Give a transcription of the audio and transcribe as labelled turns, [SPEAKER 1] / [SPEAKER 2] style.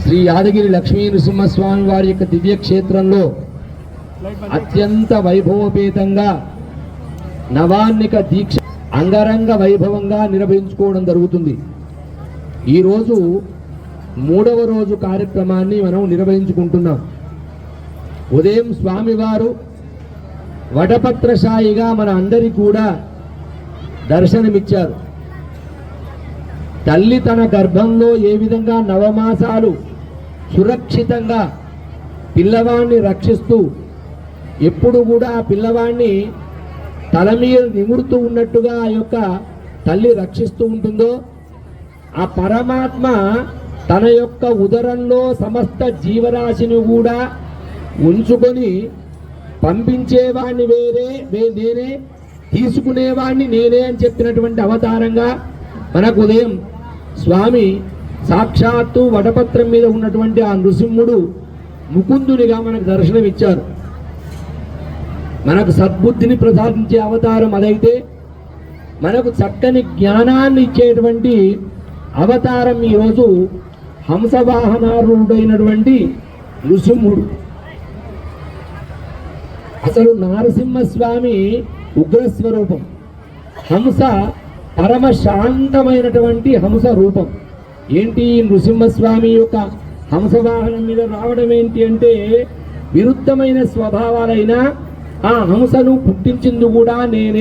[SPEAKER 1] శ్రీ యాదగిరి లక్ష్మీ నృసింహస్వామి వారి యొక్క దివ్యక్షేత్రంలో అత్యంత వైభవపేతంగా నవాన్నిక దీక్ష అంగరంగ వైభవంగా నిర్వహించుకోవడం జరుగుతుంది. ఈరోజు 3వ రోజు కార్యక్రమాన్ని మనం నిర్వహించుకుంటున్నాం. ఉదయం స్వామివారు వటపత్రశాయిగా మన అందరికీ కూడా దర్శనమిచ్చారు. తల్లి తన గర్భంలో ఏ విధంగా 9 మాసాలు సురక్షితంగా పిల్లవాడిని రక్షిస్తూ ఎప్పుడు కూడా ఆ పిల్లవాడిని తల మీద నిమురుతూ ఉన్నట్టుగా ఆ యొక్క తల్లి రక్షిస్తూ ఉంటుందో, ఆ పరమాత్మ తన యొక్క ఉదరంలో సమస్త జీవరాశిని కూడా ఉంచుకొని పంపించేవాడిని నేనే, తీసుకునేవాడిని నేనే అని చెప్పినటువంటి అవతారంగా మనకు ఉదయం స్వామి సాక్షాత్తు వటపత్రం మీద ఉన్నటువంటి ఆ నృసింహుడు ముకుందునిగా మనకు దర్శనమిచ్చారు. మనకు సద్బుద్ధిని ప్రసాదించే అవతారం అదైతే, మనకు చక్కని జ్ఞానాన్ని ఇచ్చేటువంటి అవతారం ఈరోజు హంసవాహనారూఢుడైనటువంటి నృసింహుడు. అసలు నారసింహస్వామి ఉగ్రస్వరూపం, హంస పరమ శాంతమైనటువంటి హంస రూపం. ఏంటి నృసింహస్వామి యొక్క హంసవాహనం మీద రావడం ఏంటి అంటే, విరుద్ధమైన స్వభావాలైన ఆ హంసను పుట్టించింది కూడా నేనే.